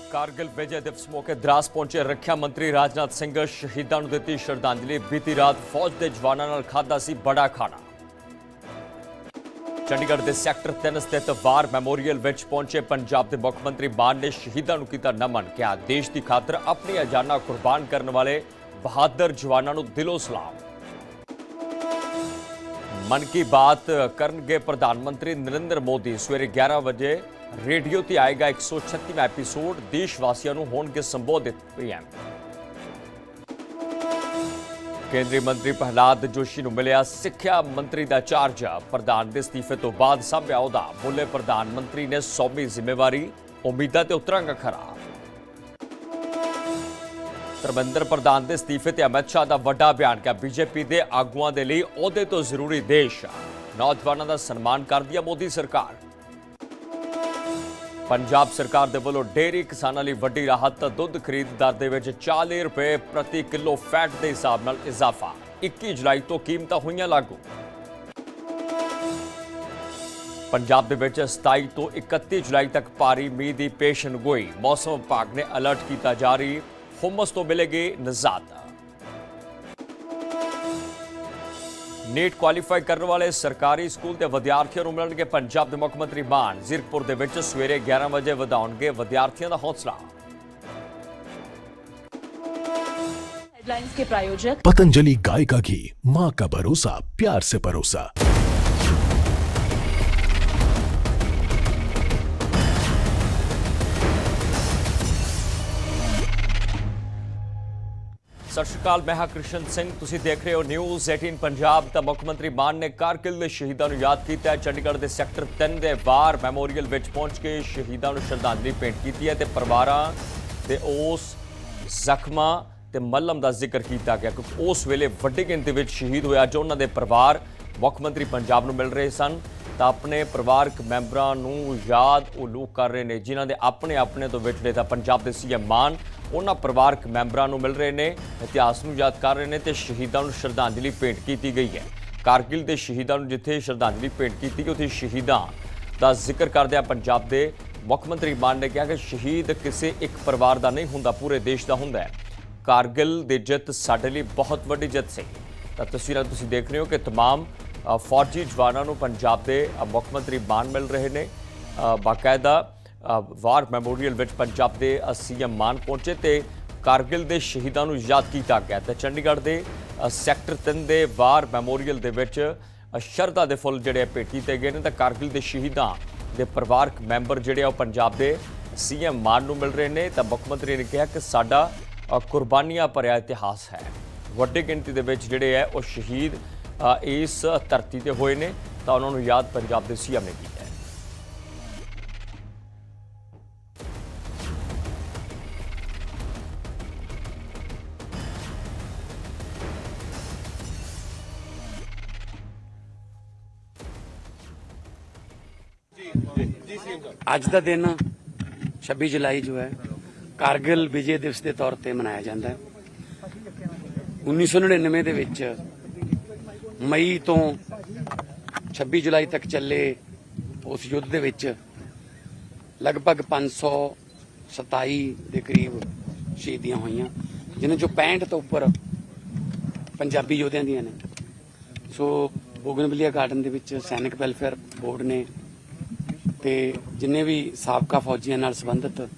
कारगिल विजय दिवस मौके द्रास पहुंचे रक्षा मंत्री राजनाथ सिंह शहीदां नूं दित्ती श्रद्धांजलि। बीती रात फौज के जवानों नाल खाधा सी बड़ा खाना। चंडीगढ़ के सैक्टर 3 स्थित वार मैमोरीयल विच पहुंचे पंजाब के मुख्यमंत्री मान ने शहीदां नूं कीता नमन। क्या देश की खातर अपनी जानां कुर्बान करने वाले बहादुर जवानों नूं दिलों सलाम। मन की बात करनगे प्रधानमंत्री नरेंद्र मोदी। सवेरे 11 बजे रेडियो ते आएगा 136वां एपीसोड। देशवासियों को होणगे संबोधित पीएम। केंद्रीय मंत्री प्रहलाद जोशी को मिलिया सिक्ख्या मंत्री का चार्ज। प्रधान के इस्तीफे तो बाद संभ्या ओहदा। बोले प्रधानमंत्री ने सौंपी जिम्मेवारी, उम्मीदां ते उतरांगा खरा। धर्मेंद्र प्रधान के इस्तीफे ते अमित शाह का वड्डा बयान। क्या बीजेपी के आगुआं दे लई ओहदे तो जरूरी देश। नौजवानों का सन्मान कर दिया मोदी सरकार। पंजाब सरकार दे वल्लों डेयरी किसानां लई वड्डी राहत। दुध खरीद दर दे विच 40 रुपए प्रति किलो फैट के हिसाब नाल इजाफा। 21 जुलाई तो कीमतां होईयां लागू। पंजाब दे विच 27 तो 31 जुलाई तक भारी मींह की पेशनगोई। मौसम विभाग ने अलर्ट किया जारी। हुमस तो मिलेगी निजात। नीट क्वालीफाई करने वाले सरकारी स्कूल के विद्यार्थियों को मिलणगे पंजाब के मुख्यमंत्री मान। जीरकपुर के विच सवेरे 11 बजे वधाउणगे विद्यार्थियों का हौसला। हेडलाइंस के प्रायोजक पतंजलि गाय का घी, मां का भरोसा, प्यार से परोसा। सत श्री अकाल, मैं कृष्ण सिंह। तुसीं देख रहे हो न्यूज़ 18 पंजाब। तो मुख्यमंत्री मान ने कारगिल के शहीदों को याद किया। चंडीगढ़ के सैक्टर 3 के वार मैमोरीयल विच पहुंच के शहीदों को श्रद्धांजलि भेंट की है। परिवारां ते उस जख्मां ते मलम का जिक्र किया गया क्योंकि उस वेले वड्डी गिनती में शहीद होया जो उन्होंने परिवार मुख्यमंत्री पंजाब को मिल रहे सन। तो अपने परिवारक मैंबरां नूं याद वो लोग कर रहे हैं जिन्हों ने अपने अपने तो विछड़े। था पंजाब के सीएम मान उन्होंने परिवारक मैंबरां नूं मिल रहे हैं, इतिहास नूं याद कर रहे हैं तो शहीदों को श्रद्धांजलि भेंट की गई है। कारगिल के शहीदों को जिथे श्रद्धांजलि भेंट की गई उत्थे शहीदों का जिक्र करदे पंजाब के मुख्यमंत्री मान ने कहा कि शहीद किसी एक परिवार का नहीं होंदा, पूरे देश का होंदा है। कारगिल की जित साडे लई बहुत वड्डी जित सी। तो तस्वीरां तुसीं देख रहे हो कि तमाम फौजी जवानों को पंजाब के मुख्यमंत्री मान मिल रहे हैं। बाकायदा वार मैमोरीयल विच पंजाब के सीएम मान पहुंचे तो कारगिल के शहीदों को याद किया गया। तो चंडीगढ़ के सैक्टर 3 के वार मैमोरीयल दे विच शरधा के फुल जिहड़े भेंट किए गए हैं। तो कारगिल के शहीदों के परिवारक मैंबर जिहड़े पंजाब के सीएम मान को मिल रहे हैं। तो मुख्यमंत्री ने कहा कि साडा कुर्बानियां भरिया इतिहास है। वड्डी गिनती के विच जिहड़े है वो शहीद इस धरती ते होए ने। तो उन्होंने याद पंजाब के सीएम ने की है। आज का दिन 26 जुलाई जो है कारगिल विजय दिवस के तौर पर मनाया जाता है। 1999 ਦੇ ਵਿੱਚ मई तो 26 जुलाई तक ਚੱਲੇ उस युद्ध ਦੇ ਵਿੱਚ लगभग 527 ਦੇ ਕਰੀਬ ਸ਼ਹੀਦੀਆਂ ਹੋਈਆਂ, ਜਿਨ੍ਹਾਂ ਚੋਂ 65 ਤੋਂ ਉੱਪਰ ਪੰਜਾਬੀ ਯੋਧਿਆਂ ਦੀਆਂ ਨੇ। ਸੋ ਬੋਗਨਵਿਲੀਆ ਗਾਰਡਨ ਦੇ ਵਿੱਚ ਸੈਨਿਕ ਵੈਲਫੇਅਰ ਬੋਰਡ ਨੇ ਤੇ ਜਿੰਨੇ ਵੀ ਸਾਬਕਾ ਫੌਜੀਆਂ ਨਾਲ ਸੰਬੰਧਿਤ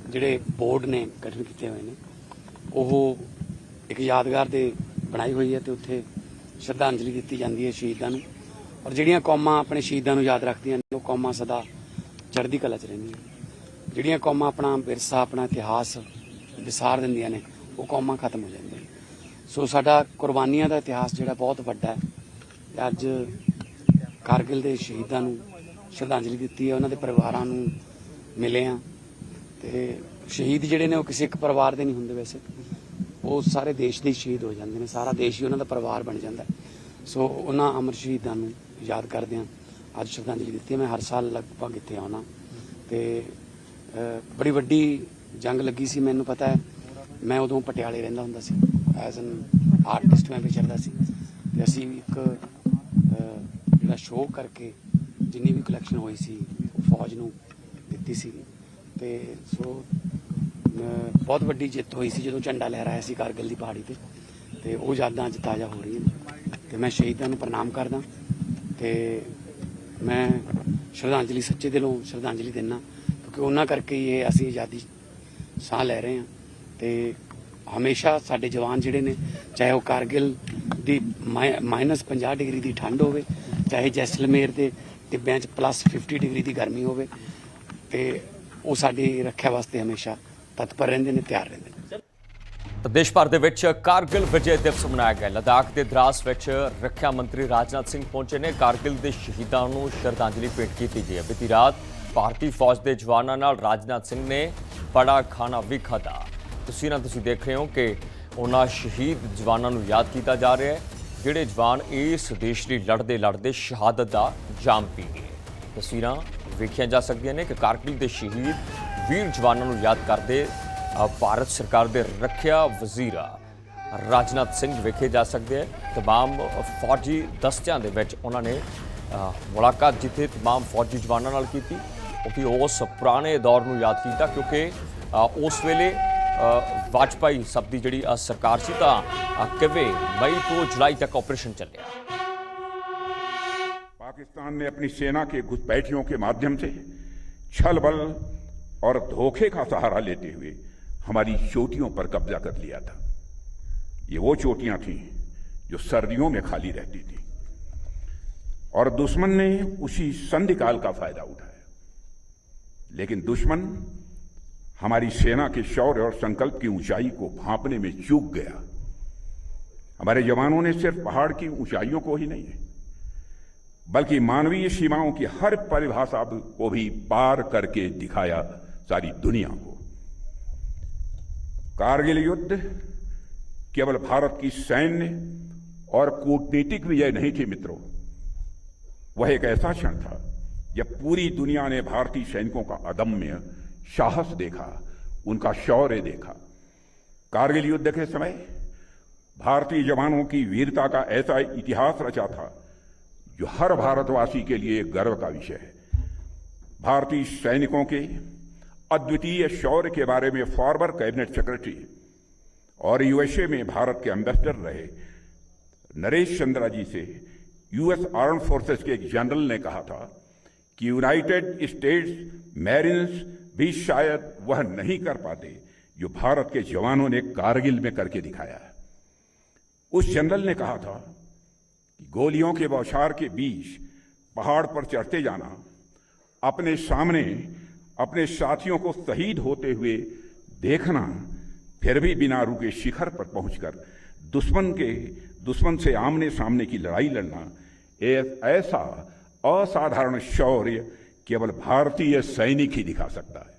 ਜਿਹੜੇ ਬੋਰਡ ਨੇ ਗਠਨ ਕੀਤੇ ਹੋਏ ਨੇ ਉਹ ਇੱਕ ਯਾਦਗਾਰ ਦੇ ਬਣਾਈ ਹੋਈ ਹੈ ਤੇ ਉੱਥੇ ਸ਼ਰਧਾਂਜਲੀ ਦਿੱਤੀ ਜਾਂਦੀ ਹੈ ਸ਼ਹੀਦਾਂ ਨੂੰ। ਔਰ ਜਿਹੜੀਆਂ ਕੌਮਾਂ ਆਪਣੇ ਸ਼ਹੀਦਾਂ ਨੂੰ ਯਾਦ ਰੱਖਦੀਆਂ ਨੇ ਉਹ ਕੌਮਾਂ ਸਦਾ ਚੜ੍ਹਦੀ ਕਲਾ 'ਚ ਰਹਿੰਦੀਆਂ। ਜਿਹੜੀਆਂ ਕੌਮਾਂ ਆਪਣਾ ਵਿਰਸਾ ਆਪਣਾ ਇਤਿਹਾਸ ਵਿਸਾਰ ਦਿੰਦੀਆਂ ਨੇ ਉਹ ਕੌਮਾਂ ਖਤਮ ਹੋ ਜਾਂਦੀਆਂ ਨੇ। ਸੋ ਸਾਡਾ ਕੁਰਬਾਨੀਆਂ ਦਾ ਇਤਿਹਾਸ ਜਿਹੜਾ ਬਹੁਤ ਵੱਡਾ ਹੈ। ਅੱਜ ਕਾਰਗਿਲ ਦੇ ਸ਼ਹੀਦਾਂ ਨੂੰ ਸ਼ਰਧਾਂਜਲੀ ਦਿੱਤੀ ਹੈ, ਉਹਨਾਂ ਦੇ ਪਰਿਵਾਰਾਂ ਨੂੰ ਮਿਲੇ ਆ ਤੇ ਸ਼ਹੀਦ ਜਿਹੜੇ ਨੇ ਉਹ ਕਿਸੇ ਇੱਕ ਪਰਿਵਾਰ ਦੇ ਨਹੀਂ ਹੁੰਦੇ, ਵੈਸੇ ਉਹ ਸਾਰੇ ਦੇਸ਼ ਦੇ ਸ਼ਹੀਦ ਹੋ ਜਾਂਦੇ ਨੇ। ਸਾਰਾ ਦੇਸ਼ ਹੀ ਉਹਨਾਂ ਦਾ ਪਰਿਵਾਰ ਬਣ ਜਾਂਦਾ। ਸੋ ਉਹਨਾਂ ਅਮਰ ਸ਼ਹੀਦਾਂ ਨੂੰ ਯਾਦ ਕਰਦੇ ਹਾਂ ਅੱਜ ਸ਼ਰਧਾਂਜਲੀ ਦਿੱਤੀ। ਮੈਂ ਹਰ ਸਾਲ ਲਗਭਗ ਇੱਥੇ ਆਉਣਾ ਤੇ ਬੜੀ ਵੱਡੀ ਜੰਗ ਲੱਗੀ ਸੀ, ਮੈਨੂੰ ਪਤਾ ਹੈ। ਮੈਂ ਉਦੋਂ ਪਟਿਆਲੇ ਰਹਿੰਦਾ ਹੁੰਦਾ ਸੀ, ਐਜ਼ ਐਨ ਆਰਟਿਸਟ ਮੈਂ ਵਿਚਰਦਾ ਸੀ ਤੇ ਅਸੀਂ ਇੱਕ ਜਿਹੜਾ ਸ਼ੋਅ ਕਰਕੇ ਜਿੰਨੀ ਵੀ ਕਲੈਕਸ਼ਨ ਹੋਈ ਸੀ ਉਹ ਫੌਜ ਨੂੰ ਦਿੱਤੀ ਸੀ। ਤੇ ਸੋ ਬਹੁਤ ਵੱਡੀ ਜਿੱਤ ਹੋਈ ਸੀ ਜਦੋਂ ਝੰਡਾ ਲਹਿਰਾਇਆ ਸੀ ਕਾਰਗਿਲ ਦੀ ਪਹਾੜੀ ਤੇ ਉਹ ਯਾਦਾਂ ਅੱਜ ਤਾਜ਼ਾ ਹੋ ਰਹੀਆਂ ਨੇ ਤੇ ਮੈਂ ਸ਼ਹੀਦਾਂ ਨੂੰ ਪ੍ਰਣਾਮ ਕਰਦਾ ਤੇ ਮੈਂ ਸ਼ਰਧਾਂਜਲੀ ਸੱਚੇ ਦਿਲੋਂ ਸ਼ਰਧਾਂਜਲੀ ਦਿੰਦਾ ਕਿਉਂਕਿ ਉਹਨਾਂ ਕਰਕੇ ਹੀ ਇਹ ਅਸੀਂ ਆਜ਼ਾਦੀ ਸਾਹ ਲੈ ਰਹੇ ਹਾਂ ਤੇ ਹਮੇਸ਼ਾ ਸਾਡੇ ਜਵਾਨ ਜਿਹੜੇ ਨੇ ਚਾਹੇ ਉਹ ਕਾਰਗਿਲ ਦੀ -50 ਡਿਗਰੀ ਦੀ ਠੰਡ ਹੋਵੇ ਚਾਹੇ ਜੈਸਲਮੇਰ ਦੇ ਟਿੱਬਿਆਂ 'ਚ +50 ਡਿਗਰੀ ਦੀ ਗਰਮੀ ਹੋਵੇ ਤੇ ਉਹ ਸਾਡੀ ਰੱਖਿਆ ਵਾਸਤੇ ਹਮੇਸ਼ਾ ਤਤਪਰ ਰਹਿੰਦੇ ਨੇ ਤਿਆਰ ਰਹਿੰਦੇ ਨੇ। ਤਾਂ ਦੇਸ਼ ਭਰ ਦੇ ਵਿੱਚ ਕਾਰਗਿਲ ਵਿਜੇ ਦਿਵਸ ਮਨਾਇਆ ਗਿਆ। ਲਦਾਖ ਦੇ ਦਰਾਸ ਵਿੱਚ ਰੱਖਿਆ ਮੰਤਰੀ ਰਾਜਨਾਥ ਸਿੰਘ ਪਹੁੰਚੇ ਨੇ। ਕਾਰਗਿਲ ਦੇ ਸ਼ਹੀਦਾਂ ਨੂੰ ਸ਼ਰਧਾਂਜਲੀ ਭੇਟ ਕੀਤੀ ਗਈ ਹੈ। ਬੀਤੀ ਰਾਤ ਭਾਰਤੀ ਫੌਜ ਦੇ ਜਵਾਨਾਂ ਨਾਲ ਰਾਜਨਾਥ ਸਿੰਘ ਨੇ ਬੜਾ ਖਾਣਾ ਵੀ ਖਾਧਾ। ਤੁਸੀਂ ਦੇਖ ਰਹੇ ਹੋ ਕਿ ਉਹਨਾਂ ਸ਼ਹੀਦ ਜਵਾਨਾਂ ਨੂੰ ਯਾਦ ਕੀਤਾ ਜਾ ਰਿਹਾ ਹੈ ਜਿਹੜੇ ਜਵਾਨ ਇਸ ਦੇਸ਼ ਲਈ ਲੜਦੇ ਸ਼ਹਾਦਤ ਦਾ ਜਾਮ ਪੀ ਗਏ। ਤਸਵੀਰਾਂ ਵੇਖੀਆਂ ਜਾ ਸਕਦੀਆਂ ਨੇ ਕਿ ਕਾਰਗਿਲ ਦੇ ਸ਼ਹੀਦ ਵੀਰ ਜਵਾਨਾਂ ਨੂੰ ਯਾਦ ਕਰਦੇ ਭਾਰਤ ਸਰਕਾਰ ਦੇ ਰੱਖਿਆ ਵਜ਼ੀਰ ਰਾਜਨਾਥ ਸਿੰਘ ਵੇਖੇ ਜਾ ਸਕਦੇ ਹੈ। तमाम ਫੌਜੀ ਦਸਤਿਆਂ ਦੇ ਵਿੱਚ ਉਹਨਾਂ ਨੇ ਮੁਲਾਕਾਤ ਜਿੱਥੇ तमाम ਫੌਜੀ ਜਵਾਨਾਂ ਨਾਲ ਕੀਤੀ। ਕਿਉਂਕਿ ਉਸ ਪੁਰਾਣੇ ਦੌਰ ਨੂੰ ਯਾਦ ਕੀਤਾ ਕਿਉਂਕਿ ਉਸ ਵੇਲੇ वाजपेयी सब की जी सरकार सी किवें मई तो जुलाई तक ऑपरेशन चलिया। पाकिस्तान ने अपनी सेना के घुसपैठियों के माध्यम से छल बल और धोखे का सहारा लेते हुए हमारी चोटियों पर कब्जा कर लिया था। ये वो चोटियां थीं जो सर्दियों में खाली रहती थी और दुश्मन ने उसी संधिकाल का फायदा उठाया। लेकिन दुश्मन हमारी सेना के शौर्य और संकल्प की ऊंचाई को भांपने में चूक गया। हमारे जवानों ने सिर्फ पहाड़ की ऊंचाइयों को ही नहीं बल्कि मानवीय सीमाओं की हर परिभाषा को भी पार करके दिखाया सारी दुनिया को। कारगिल युद्ध केवल भारत की सैन्य और कूटनीतिक विजय नहीं थी मित्रों, वह एक ऐसा क्षण था जब पूरी दुनिया ने भारतीय सैनिकों का अदम्य साहस देखा, उनका शौर्य देखा। कारगिल युद्ध के समय भारतीय जवानों की वीरता का ऐसा इतिहास रचा था जो हर भारतवासी के लिए गर्व का विषय है। भारतीय सैनिकों के अद्वितीय शौर्य के बारे में फॉर्मर कैबिनेट सेक्रेटरी और यूएसए में भारत के एम्बेसडर रहे नरेश चंद्रा जी से यूएस आर्म्ड फोर्सेस के एक जनरल ने कहा था कि यूनाइटेड स्टेट्स मैरिन्स भी शायद वह नहीं कर पाते जो भारत के जवानों ने कारगिल में करके दिखाया है। उस जनरल ने कहा था कि गोलियों के बौछार के बीच पहाड़ पर चढ़ते जाना, अपने सामने अपने साथियों को शहीद होते हुए देखना, फिर भी बिना रुके शिखर पर पहुंचकर दुश्मन से आमने सामने की लड़ाई लड़ना, ऐसा असाधारण शौर्य केवल भारतीय सैनिक ही दिखा सकता है।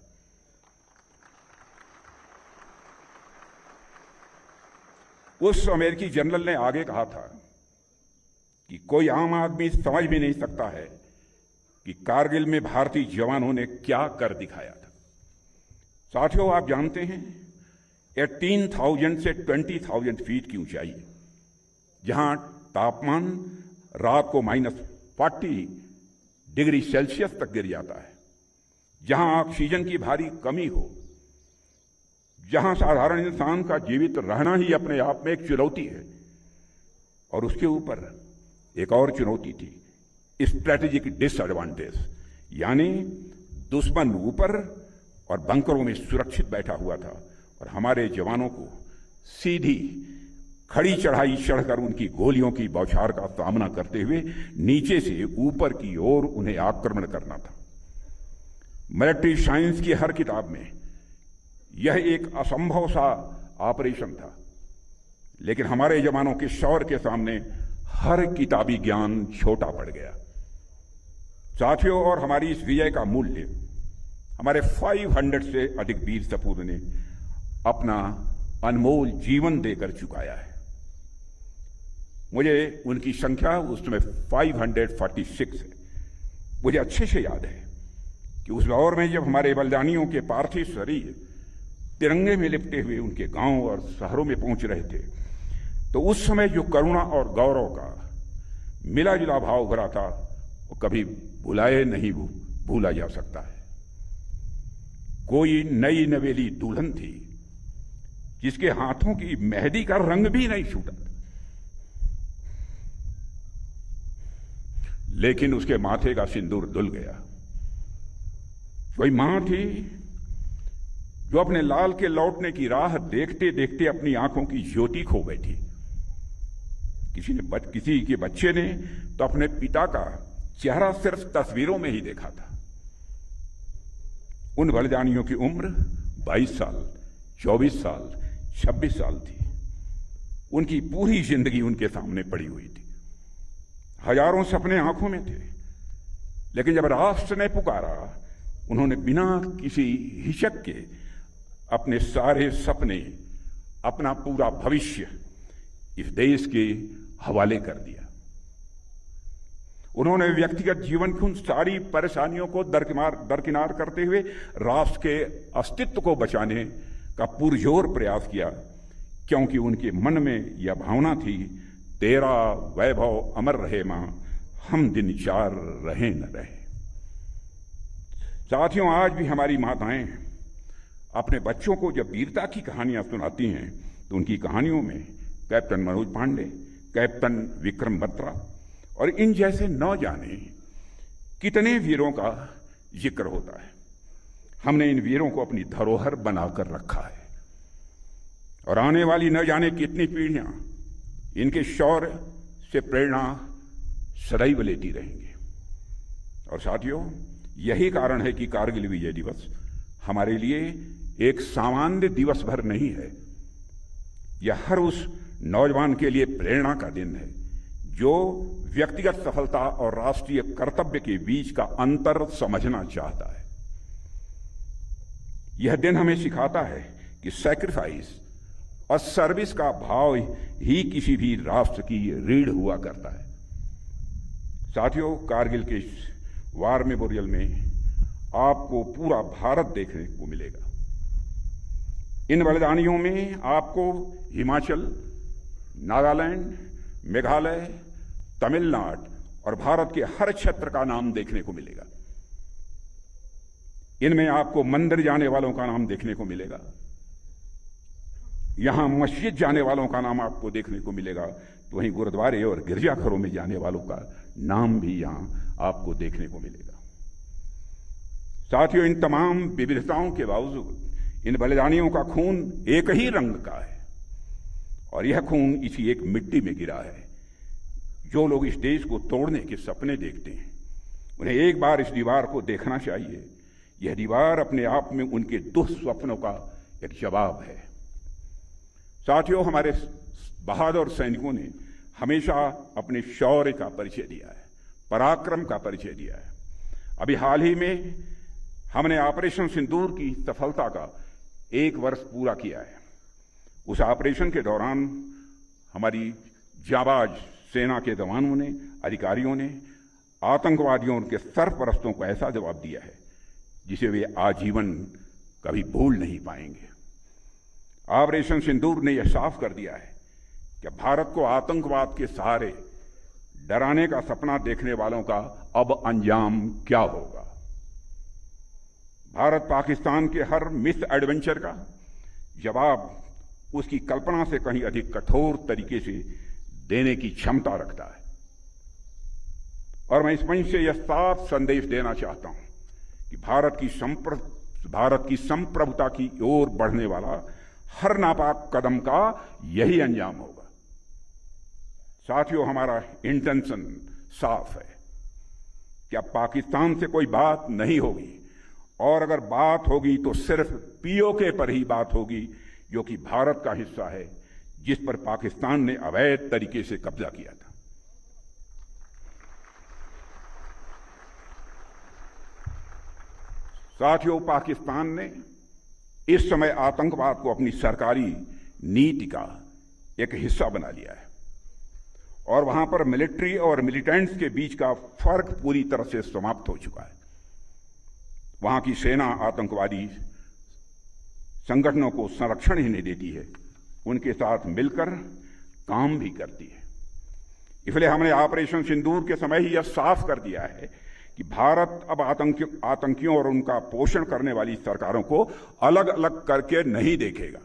उस अमेरिकी जनरल ने आगे कहा था कि कोई आम आदमी समझ भी नहीं सकता है कि कारगिल में भारतीय जवानों ने क्या कर दिखाया था। साथियों, आप जानते हैं 18,000 से 20,000 फीट की ऊंचाई, जहां तापमान रात को -40 डिग्री सेल्सियस तक गिर जाता है, जहां ऑक्सीजन की भारी कमी हो, जहां साधारण इंसान का जीवित रहना ही अपने आप में एक चुनौती है, और उसके ऊपर एक और चुनौती थी स्ट्रेटेजिक डिसएडवांटेज, यानी दुश्मन ऊपर और बंकरों में सुरक्षित बैठा हुआ था और हमारे जवानों को सीधी खड़ी चढ़ाई चढ़कर उनकी गोलियों की बौछार का सामना करते हुए नीचे से ऊपर की ओर उन्हें आक्रमण करना था। मिलिट्री साइंस की हर किताब में यह एक असंभव सा ऑपरेशन था, लेकिन हमारे जवानों के शौर्य के सामने हर किताबी ज्ञान छोटा पड़ गया। साथियों, और हमारी इस विजय का मूल्य हमारे 500 से अधिक वीर सपूत ने अपना अनमोल जीवन देकर चुकाया है। मुझे उनकी संख्या उस समय 546 है। मुझे अच्छे से याद है कि उस दौर में जब हमारे बलिदानियों के पार्थिव शरीर तिरंगे में लिपटे हुए उनके गांव और शहरों में पहुंच रहे थे, तो उस समय जो करुणा और गौरव का मिला जुला भाव भरा था, वो कभी भुलाए नहीं भूला जा सकता है। कोई नई नवेली दुल्हन थी जिसके हाथों की मेहंदी का रंग भी नहीं छूटा, लेकिन उसके माथे का सिंदूर धुल गया। कोई मां थी जो अपने लाल के लौटने की राह देखते देखते अपनी आंखों की ज्योति खो बैठी। किसी के बच्चे ने तो अपने पिता का चेहरा सिर्फ तस्वीरों में ही देखा था। उन बलिदानियों की उम्र 22 साल, 24 साल, 26 साल थी। उनकी पूरी जिंदगी उनके सामने पड़ी हुई थी। हजारों सपने आंखों में थे, लेकिन जब राष्ट्र ने पुकारा, उन्होंने बिना किसी हिचक के अपने सारे सपने, अपना पूरा भविष्य इस देश के हवाले कर दिया। उन्होंने व्यक्तिगत जीवन की उन सारी परेशानियों को दरकिनार करते हुए राष्ट्र के अस्तित्व को बचाने का पुरजोर प्रयास किया, क्योंकि उनके मन में यह भावना थी, तेरा वैभव अमर रहे मां, हम दिन चार रहे न रहे। साथियों, आज भी हमारी माताएं अपने बच्चों को जब वीरता की कहानियां सुनाती हैं तो उनकी कहानियों में कैप्टन मनोज पांडे, कैप्टन विक्रम बत्रा और इन जैसे न जाने कितने वीरों का जिक्र होता है। हमने इन वीरों को अपनी धरोहर बनाकर रखा है और आने वाली न जाने कितनी पीढ़ियां इनके शौर्य से प्रेरणा सदैव लेती रहेंगी। और साथियों, यही कारण है कि कारगिल विजय दिवस हमारे लिए एक सामान्य दिवस भर नहीं है। यह हर उस नौजवान के लिए प्रेरणा का दिन है जो व्यक्तिगत सफलता और राष्ट्रीय कर्तव्य के बीच का अंतर समझना चाहता है। यह दिन हमें सिखाता है कि सैक्रिफाइस और सर्विस का भाव ही किसी भी राष्ट्र की रीढ़ हुआ करता है। साथियों, कारगिल के इस वार मेमोरियल में आपको पूरा भारत देखने को मिलेगा। इन बलिदानियों में आपको हिमाचल, नागालैंड, मेघालय, तमिलनाडु और भारत के हर क्षेत्र का नाम देखने को मिलेगा। इनमें आपको मंदिर जाने वालों का नाम देखने को मिलेगा, यहां मस्जिद जाने वालों का नाम आपको देखने को मिलेगा, तो वहीं गुरुद्वारे और गिरजाघरों में जाने वालों का नाम भी यहां आपको देखने को मिलेगा। साथियों, इन तमाम विविधताओं के बावजूद इन बलिदानियों का खून एक ही रंग का है और यह खून इसी एक मिट्टी में गिरा है। जो लोग इस देश को तोड़ने के सपने देखते हैं, उन्हें एक बार इस दीवार को देखना चाहिए। यह दीवार अपने आप में उनके दुस्वप्नों का एक जवाब है। साथियों, हमारे बहादुर सैनिकों ने हमेशा अपने शौर्य का परिचय दिया है, पराक्रम का परिचय दिया है। अभी हाल ही में हमने ऑपरेशन सिंदूर की सफलता का 1 वर्ष पूरा किया है। उस ऑपरेशन के दौरान हमारी जाबाज सेना के जवानों ने, अधिकारियों ने आतंकवादियों के सरपरस्तों को ऐसा जवाब दिया है जिसे वे आजीवन कभी भूल नहीं पाएंगे। ऑपरेशन सिंदूर ने यह साफ कर दिया है कि भारत को आतंकवाद के सहारे डराने का सपना देखने वालों का अब अंजाम क्या होगा। भारत पाकिस्तान के हर मिस एडवेंचर का जवाब उसकी कल्पना से कहीं अधिक कठोर तरीके से देने की क्षमता रखता है। और मैं इस मंच से यह साफ संदेश देना चाहता हूं कि भारत की संप्रभुता की ओर बढ़ने वाला हर नापाक कदम का यही अंजाम होगा। साथियों, हमारा इंटेंशन साफ है कि अब पाकिस्तान से कोई बात नहीं होगी, और अगर बात होगी तो सिर्फ पीओके पर ही बात होगी, जो कि भारत का हिस्सा है, जिस पर पाकिस्तान ने अवैध तरीके से कब्जा किया था। साथियों, पाकिस्तान ने इस समय आतंकवाद को अपनी सरकारी नीति का एक हिस्सा बना लिया है और वहां पर मिलिट्री और मिलिटेंट्स के बीच का फर्क पूरी तरह से समाप्त हो चुका है। वहां की सेना आतंकवादी संगठनों को संरक्षण ही नहीं देती है, उनके साथ मिलकर काम भी करती है। इसलिए हमने ऑपरेशन सिंदूर के समय ही यह साफ कर दिया है कि भारत अब आतंकियों और उनका पोषण करने वाली सरकारों को अलग अलग करके नहीं देखेगा।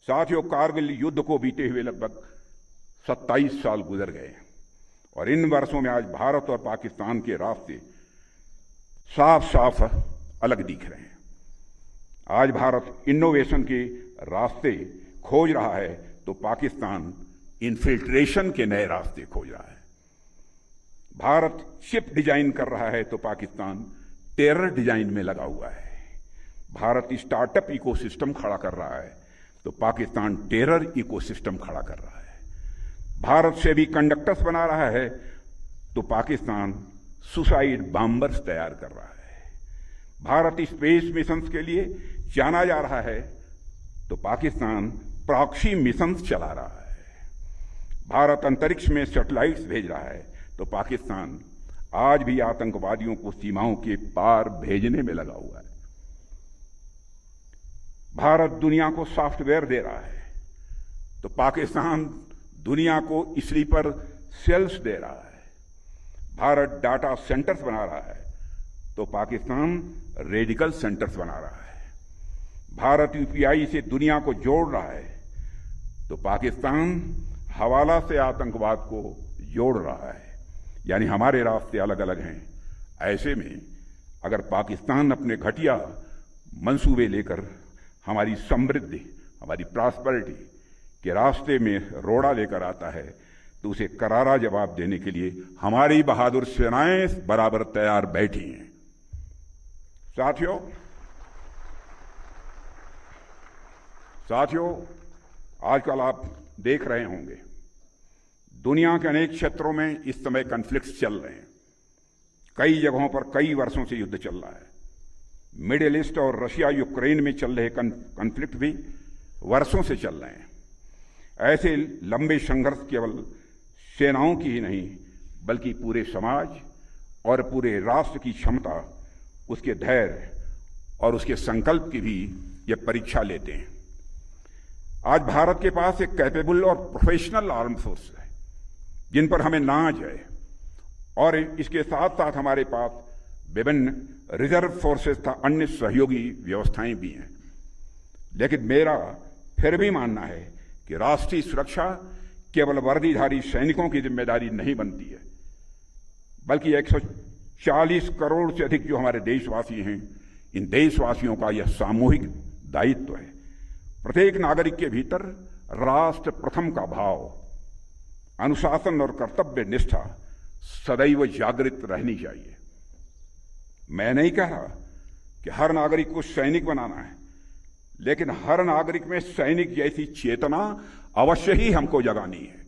साथियों, कारगिल युद्ध को बीते हुए लगभग 27 साल गुजर गए और इन वर्षों में आज भारत और पाकिस्तान के रास्ते साफ साफ अलग दिख रहे हैं। आज भारत इनोवेशन के रास्ते खोज रहा है तो पाकिस्तान इन्फिल्ट्रेशन के नए रास्ते खोज रहा है। भारत चिप डिजाइन कर रहा है तो पाकिस्तान टेरर डिजाइन में लगा हुआ है। भारत स्टार्टअप इकोसिस्टम खड़ा कर रहा है तो पाकिस्तान टेरर इकोसिस्टम खड़ा कर रहा है। भारत से भी कंडक्टर्स बना रहा है तो पाकिस्तान सुसाइड बॉम्बर्स तैयार कर रहा है। भारत स्पेस मिशंस के लिए जाना जा रहा है तो पाकिस्तान प्रॉक्सी मिशंस चला रहा है। भारत अंतरिक्ष में सैटेलाइट्स भेज रहा है तो पाकिस्तान आज भी आतंकवादियों को सीमाओं के पार भेजने में लगा हुआ है। भारत दुनिया को सॉफ्टवेयर दे रहा है तो पाकिस्तान दुनिया को स्लीपर सेल्स दे रहा है। भारत डाटा सेंटर्स बना रहा है तो पाकिस्तान रेडिकल सेंटर्स बना रहा है। भारत यूपीआई से दुनिया को जोड़ रहा है तो पाकिस्तान हवाला से आतंकवाद को जोड़ रहा है। यानी हमारे रास्ते अलग अलग हैं। ऐसे में अगर पाकिस्तान अपने घटिया मंसूबे लेकर हमारी समृद्धि, हमारी प्रॉस्पेरिटी के रास्ते में रोड़ा लेकर आता है तो उसे करारा जवाब देने के लिए हमारी बहादुर सेनाएं बराबर तैयार बैठी हैं। साथियों, आजकल आप देख रहे होंगे दुनिया के अनेक क्षेत्रों में इस समय कॉन्फ्लिक्ट्स चल रहे हैं। कई जगहों पर कई वर्षों से युद्ध चल रहा है। मिडिल ईस्ट और रशिया यूक्रेन में चल रहे कॉन्फ्लिक्ट भी वर्षों से चल रहे हैं। ऐसे लंबे संघर्ष केवल सेनाओं की ही नहीं बल्कि पूरे समाज और पूरे राष्ट्र की क्षमता, उसके धैर्य और उसके संकल्प की भी ये परीक्षा लेते हैं। आज भारत के पास एक कैपेबल और प्रोफेशनल आर्म फोर्स है जिन पर हमें नाज है और इसके साथ साथ हमारे पास विभिन्न रिजर्व फोर्सेस तथा अन्य सहयोगी व्यवस्थाएं भी हैं। लेकिन मेरा फिर भी मानना है कि राष्ट्रीय सुरक्षा केवल वर्दीधारी सैनिकों की जिम्मेदारी नहीं बनती है बल्कि 140 करोड़ से अधिक जो हमारे देशवासी हैं, इन देशवासियों का यह सामूहिक दायित्व है। प्रत्येक नागरिक के भीतर राष्ट्र प्रथम का भाव, अनुशासन और कर्तव्य निष्ठा सदैव जागृत रहनी चाहिए। मैं नहीं कह रहा कि हर नागरिक को सैनिक बनाना है, लेकिन हर नागरिक में सैनिक जैसी चेतना अवश्य ही हमको जगानी है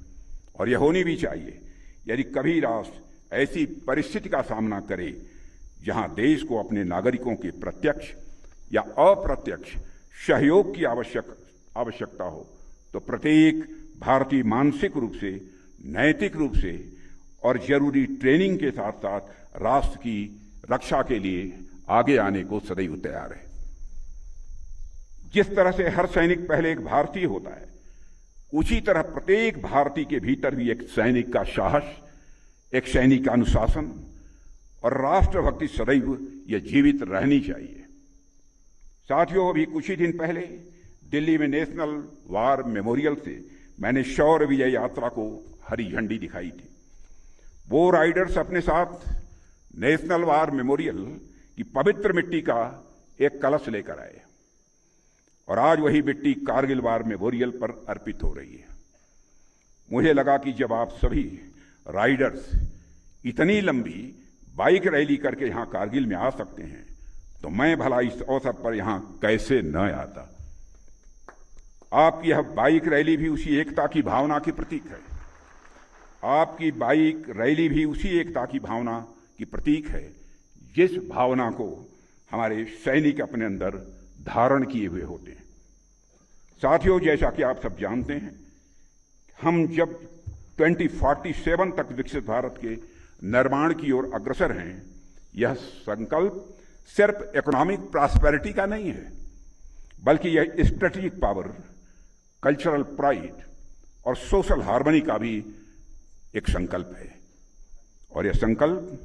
और यह होनी भी चाहिए। यदि कभी राष्ट्र ऐसी परिस्थिति का सामना करे जहां देश को अपने नागरिकों के प्रत्यक्ष या अप्रत्यक्ष सहयोग की आवश्यकता हो तो प्रत्येक भारतीय मानसिक रूप से, नैतिक रूप से और जरूरी ट्रेनिंग के साथ साथ राष्ट्र की रक्षा के लिए आगे आने को सदैव तैयार है। जिस तरह से हर सैनिक पहले एक भारतीय होता है, उसी तरह प्रत्येक भारतीय के भीतर भी एक सैनिक का साहस, एक सैनिक का अनुशासन और राष्ट्रभक्ति सदैव यह जीवित रहनी चाहिए। साथियों, अभी कुछ ही दिन पहले दिल्ली में नेशनल वार मेमोरियल से मैंने शौर्य विजय यात्रा को हरी झंडी दिखाई थी। वो राइडर्स अपने साथ नेशनल वार मेमोरियल की पवित्र मिट्टी का एक कलश लेकर आए और आज वही मिट्टी कारगिल वार मेमोरियल पर अर्पित हो रही है। मुझे लगा कि जब आप सभी राइडर्स इतनी लंबी बाइक रैली करके यहां कारगिल में आ सकते हैं तो मैं भला इस अवसर पर यहां कैसे न आता। आपकी यह बाइक रैली भी उसी एकता की भावना की प्रतीक है। आपकी बाइक रैली भी उसी एकता की भावना की प्रतीक है जिस भावना को हमारे सैनिक अपने अंदर धारण किए हुए होते हैं। साथियों, जैसा कि आप सब जानते हैं, हम जब 2047 तक विकसित भारत के निर्माण की ओर अग्रसर हैं, यह संकल्प सिर्फ इकोनॉमिक प्रॉस्पेरिटी का नहीं है बल्कि यह स्ट्रेटेजिक पावर, कल्चरल प्राइड और सोशल हार्मनी का भी एक संकल्प है। और यह संकल्प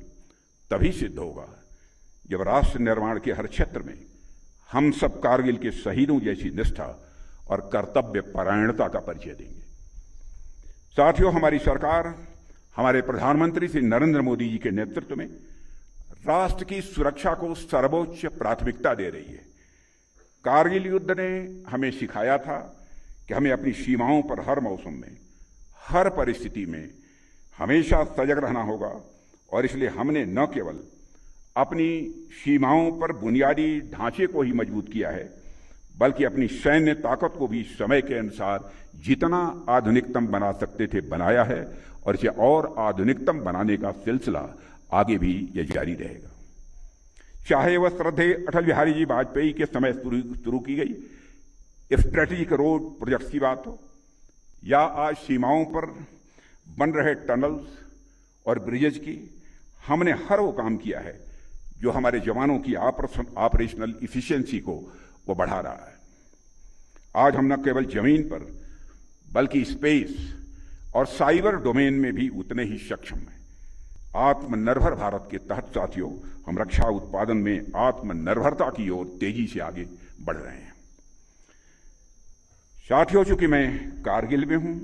तभी सिद्ध होगा जब राष्ट्र निर्माण के हर क्षेत्र में हम सब कारगिल के शहीदों जैसी निष्ठा और कर्तव्य परायणता का परिचय देंगे। साथियों, हमारी सरकार हमारे प्रधानमंत्री श्री नरेंद्र मोदी जी के नेतृत्व में राष्ट्र की सुरक्षा को सर्वोच्च प्राथमिकता दे रही है। कारगिल युद्ध ने हमें सिखाया था कि हमें अपनी सीमाओं पर हर मौसम में, हर परिस्थिति में हमेशा सजग रहना होगा और इसलिए हमने न केवल अपनी सीमाओं पर बुनियादी ढांचे को ही मजबूत किया है, बल्कि अपनी सैन्य ताकत को भी समय के अनुसार जितना आधुनिकतम बना सकते थे बनाया है और इसे और आधुनिकतम बनाने का सिलसिला आगे भी ये जारी रहेगा। चाहे वह श्रद्धेय अटल बिहारी जी वाजपेयी के समय शुरू की गई स्ट्रेटेजिक रोड प्रोजेक्ट्स की बात हो या आज सीमाओं पर बन रहे टनल्स और ब्रिजेज की, हमने हर वो काम किया है जो हमारे जवानों की ऑपरेशनल इफिशिएंसी को वो बढ़ा रहा है। आज हम न केवल जमीन पर बल्कि स्पेस और साइबर डोमेन में भी उतने ही सक्षम हैं। आत्मनिर्भर भारत के तहत साथियों, हम रक्षा उत्पादन में आत्मनिर्भरता की ओर तेजी से आगे बढ़ रहे हैं। साथियों, चूंकि मैं कारगिल में हूं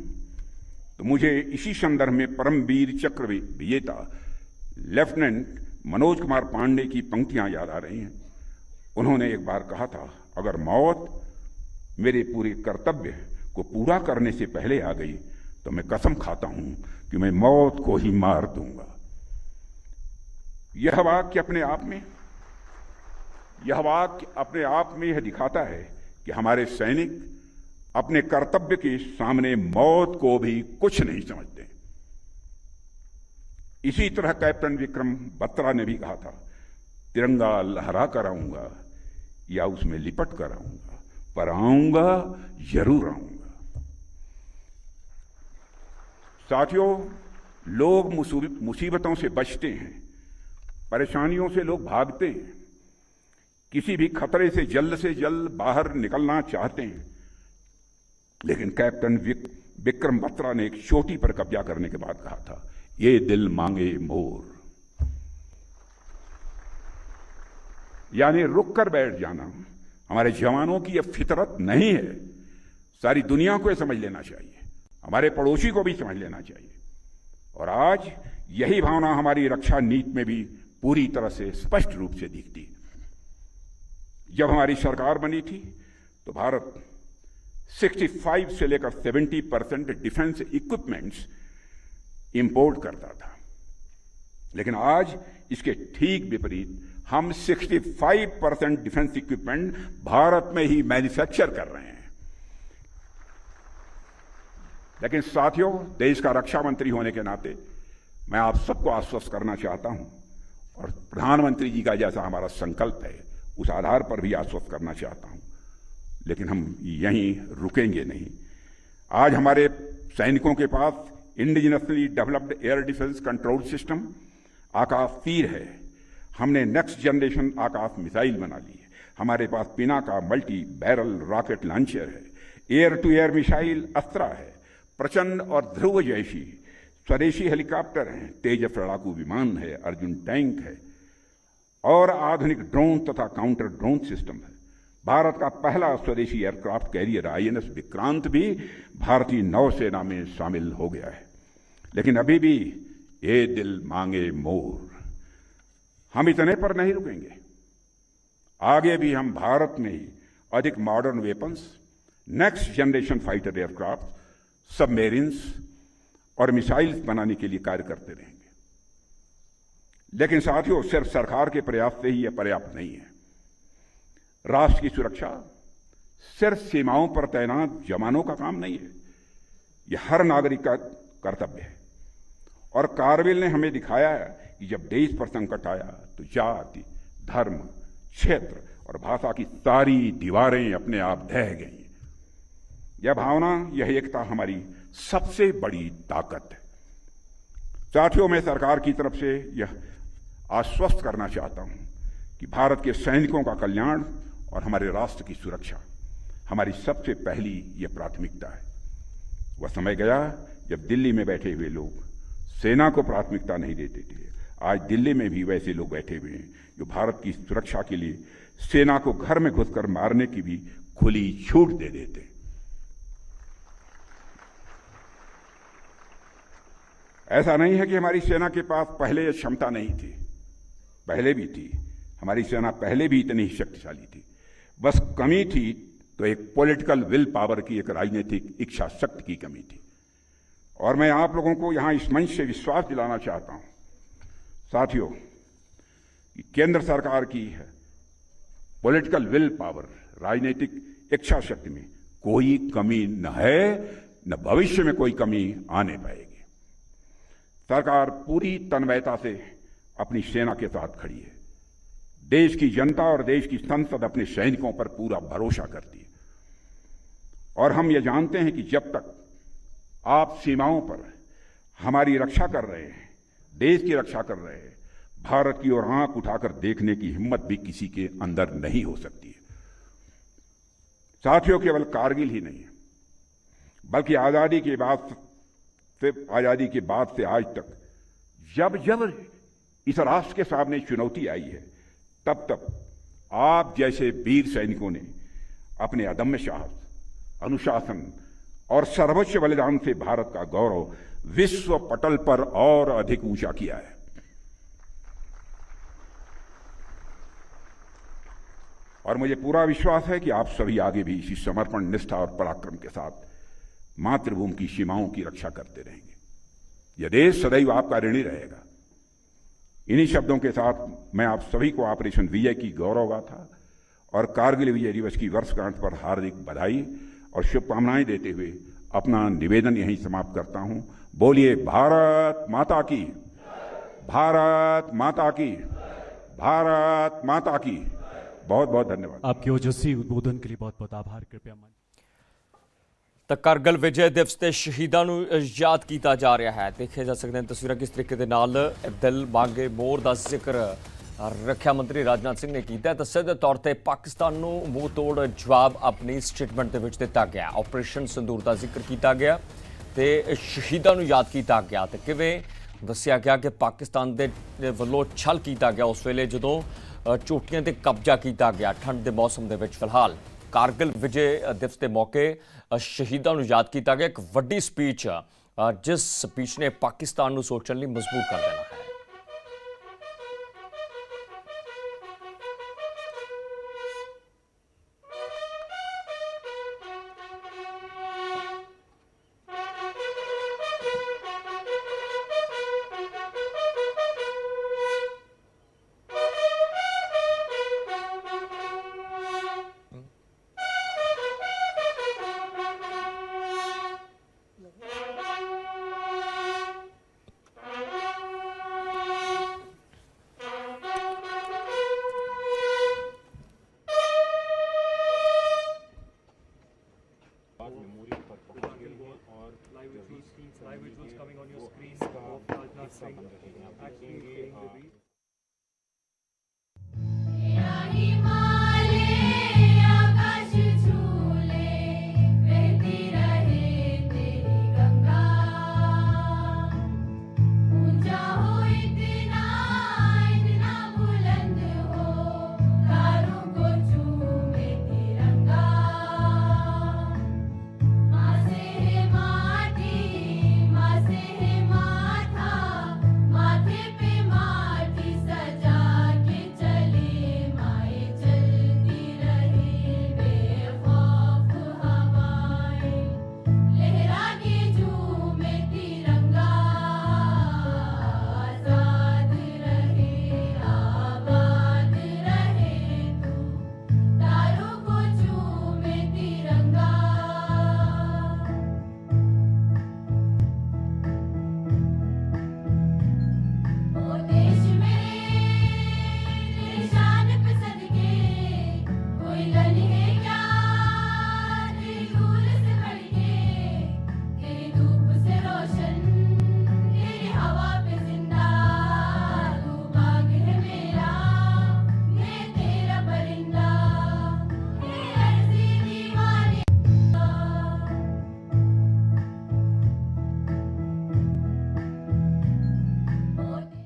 तो मुझे इसी संदर्भ में परमवीर चक्र विजेता लेफ्टिनेंट मनोज कुमार पांडे की पंक्तियां याद आ रही हैं। उन्होंने एक बार कहा था, अगर मौत मेरे पूरे कर्तव्य को पूरा करने से पहले आ गई तो मैं कसम खाता हूं कि मैं मौत को ही मार दूंगा। यह वाक्य अपने आप में यह दिखाता है कि हमारे सैनिक अपने कर्तव्य के सामने मौत को भी कुछ नहीं समझते। इसी तरह कैप्टन विक्रम बत्रा ने भी कहा था, तिरंगा लहरा कर आऊंगा या उसमें लिपट कर आऊंगा, पर आऊंगा जरूर आऊंगा। साथियों, लोग मुसीबतों से बचते हैं, परेशानियों से लोग भागते हैं, किसी भी खतरे से जल्द बाहर निकलना चाहते हैं, लेकिन कैप्टन विक्रम बत्रा ने एक चोटी पर कब्जा करने के बाद कहा था, ये दिल मांगे मोर, यानी रुक कर बैठ जाना हमारे जवानों की यह फितरत नहीं है। सारी दुनिया को यह समझ लेना चाहिए, हमारे पड़ोसी को भी समझ लेना चाहिए। और आज यही भावना हमारी रक्षा नीति में भी पूरी तरह से स्पष्ट रूप से दिखती है। जब हमारी सरकार बनी थी तो भारत 65 से लेकर 70% डिफेंस इक्विपमेंट्स इंपोर्ट करता था, लेकिन आज इसके ठीक विपरीत हम 65% डिफेंस इक्विपमेंट भारत में ही मैन्युफैक्चर कर रहे हैं। लेकिन साथियों, देश का रक्षा मंत्री होने के नाते मैं आप सबको आश्वस्त करना चाहता हूं और प्रधानमंत्री जी का जैसा हमारा संकल्प है उस आधार पर भी आश्वस्त करना चाहता हूं, लेकिन हम यहीं रुकेंगे नहीं। आज हमारे सैनिकों के पास indigenously developed air defence control system Akashteer है। हमने नेक्स्ट जनरेशन आकाश मिसाइल बना ली है। हमारे पास Pinaka multi barrel rocket launcher है। Air to air missile Astra है। प्रचंड और ध्रुव जैसी स्वदेशी हेलीकॉप्टर हैं। तेजस लड़ाकू विमान है। अर्जुन टैंक है और आधुनिक ड्रोन तथा काउंटर ड्रोन सिस्टम है। भारत का पहला स्वदेशी एयरक्राफ्ट कैरियर INS विक्रांत भी भारतीय नौसेना में शामिल हो गया है। लेकिन अभी भी ये दिल मांगे मोर, हम इतने पर नहीं रुकेंगे। आगे भी हम भारत में ही अधिक modern weapons, next generation fighter aircraft, submarines और मिसाइल्स बनाने के लिए कार्य करते रहेंगे। लेकिन साथियों, सिर्फ सरकार के प्रयास से ही यह पर्याप्त नहीं है। राष्ट्र की सुरक्षा सिर्फ सीमाओं पर तैनात जवानों का काम नहीं है, यह हर नागरिक का कर्तव्य है। और कारगिल ने हमें दिखाया है कि जब देश पर संकट आया तो जाति, धर्म, क्षेत्र और भाषा की सारी दीवारें अपने आप ढह गईं। यह भावना, यह एकता हमारी सबसे बड़ी ताकत है। साथियों, मैं सरकार की तरफ से यह आश्वस्त करना चाहता हूं कि भारत के सैनिकों का कल्याण और हमारे राष्ट्र की सुरक्षा हमारी सबसे पहली यह प्राथमिकता है। वह समय गया जब दिल्ली में बैठे हुए लोग सेना को प्राथमिकता नहीं देते थे। आज दिल्ली में भी वैसे लोग बैठे हुए हैं जो भारत की सुरक्षा के लिए सेना को घर में घुसकर मारने की भी खुली छूट दे देते हैं। ऐसा नहीं है कि हमारी सेना के पास पहले क्षमता नहीं थी, पहले भी थी। हमारी सेना पहले भी इतनी शक्तिशाली थी, बस कमी थी तो एक पॉलिटिकल विल पावर की, एक राजनीतिक इच्छा शक्ति की कमी थी। और मैं आप लोगों को यहां इस मंच से विश्वास दिलाना चाहता हूं साथियों कि केंद्र सरकार की पॉलिटिकल विल पावर, राजनीतिक इच्छा शक्ति में कोई कमी न है, न भविष्य में कोई कमी आने पाएगी। सरकार पूरी तन्मयता से अपनी सेना के साथ खड़ी है। देश की जनता और देश की संसद अपने सैनिकों पर पूरा भरोसा करती है। और हम ये जानते हैं कि जब तक आप सीमाओं पर हमारी रक्षा कर रहे हैं, देश की रक्षा कर रहे हैं, भारत की ओर आंख उठाकर देखने की हिम्मत भी किसी के अंदर नहीं हो सकती है। साथियों, केवल कारगिल ही नहीं है, बल्कि आजादी के बाद से आज तक जब जब इस राष्ट्र के सामने चुनौती आई है, तब तब आप जैसे वीर सैनिकों ने अपने अदम्य साहस, अनुशासन और सर्वोच्च बलिदान से भारत का गौरव विश्व पटल पर और अधिक ऊंचा किया है। और मुझे पूरा विश्वास है कि आप सभी आगे भी इसी समर्पण, निष्ठा और पराक्रम के साथ मातृभूमि की सीमाओं की रक्षा करते रहेंगे। यह देश सदैव आपका ऋणी रहेगा। इन्हीं शब्दों के साथ मैं आप सभी को ऑपरेशन विजय की गौरव गाथा और कारगिल विजय दिवस की वर्षगांठ पर हार्दिक बधाई और शुभकामनाएं देते हुए अपना निवेदन यहीं समाप्त करता हूं। बोलिए भारत माता की, भारत माता की, भारत माता की। बहुत बहुत धन्यवाद। आपके ओजस्वी उद्बोधन के लिए बहुत बहुत आभार। कृपया मन ਤਾਂ ਕਾਰਗਿਲ ਵਿਜੇ ਦਿਵਸ ਤੇ ਸ਼ਹੀਦਾਂ ਨੂੰ ਯਾਦ ਕੀਤਾ ਜਾ ਰਿਹਾ ਹੈ। ਦੇਖੇ ਜਾ ਸਕਦੇ ਹਨ ਤਸਵੀਰਾਂ ਕਿਸ ਤਰੀਕੇ ਦੇ ਨਾਲ ਦਿਲ ਮੰਗੇ ਮੋਰ ਦਾ ਜ਼ਿਕਰ ਰੱਖਿਆ ਮੰਤਰੀ ਰਾਜਨਾਥ ਸਿੰਘ ਨੇ ਕੀਤਾ ਤਾਂ ਸਿੱਧੇ ਤੌਰ ਤੇ ਪਾਕਿਸਤਾਨ ਨੂੰ ਮੂੰਹ ਤੋੜ ਜਵਾਬ ਆਪਣੀ ਸਟੇਟਮੈਂਟ ਦੇ ਵਿੱਚ ਦਿੱਤਾ ਗਿਆ। ਆਪਰੇਸ਼ਨ ਸੰਦੂਰ ਦਾ ਜ਼ਿਕਰ ਕੀਤਾ ਗਿਆ ਤੇ ਸ਼ਹੀਦਾਂ ਨੂੰ ਯਾਦ ਕੀਤਾ ਗਿਆ ਤੇ ਕਿਵੇਂ ਦੱਸਿਆ ਗਿਆ ਕਿ ਪਾਕਿਸਤਾਨ ਦੇ ਵੱਲੋਂ ਛਲ ਕੀਤਾ ਗਿਆ ਉਸ ਵੇਲੇ ਜਦੋਂ ਚੋਟੀਆਂ ਤੇ ਕਬਜ਼ਾ ਕੀਤਾ ਗਿਆ ਠੰਡ ਦੇ ਮੌਸਮ ਦੇ ਵਿੱਚ। ਫਿਲਹਾਲ कारगिल विजय दिवस के मौके शहीदों को याद किया गया। एक वड्डी स्पीच जिस स्पीच ने पाकिस्तान को सोचने लिए मजबूर कर देना है। live visuals coming on your screen of Rajnath Singh actually playing the beat.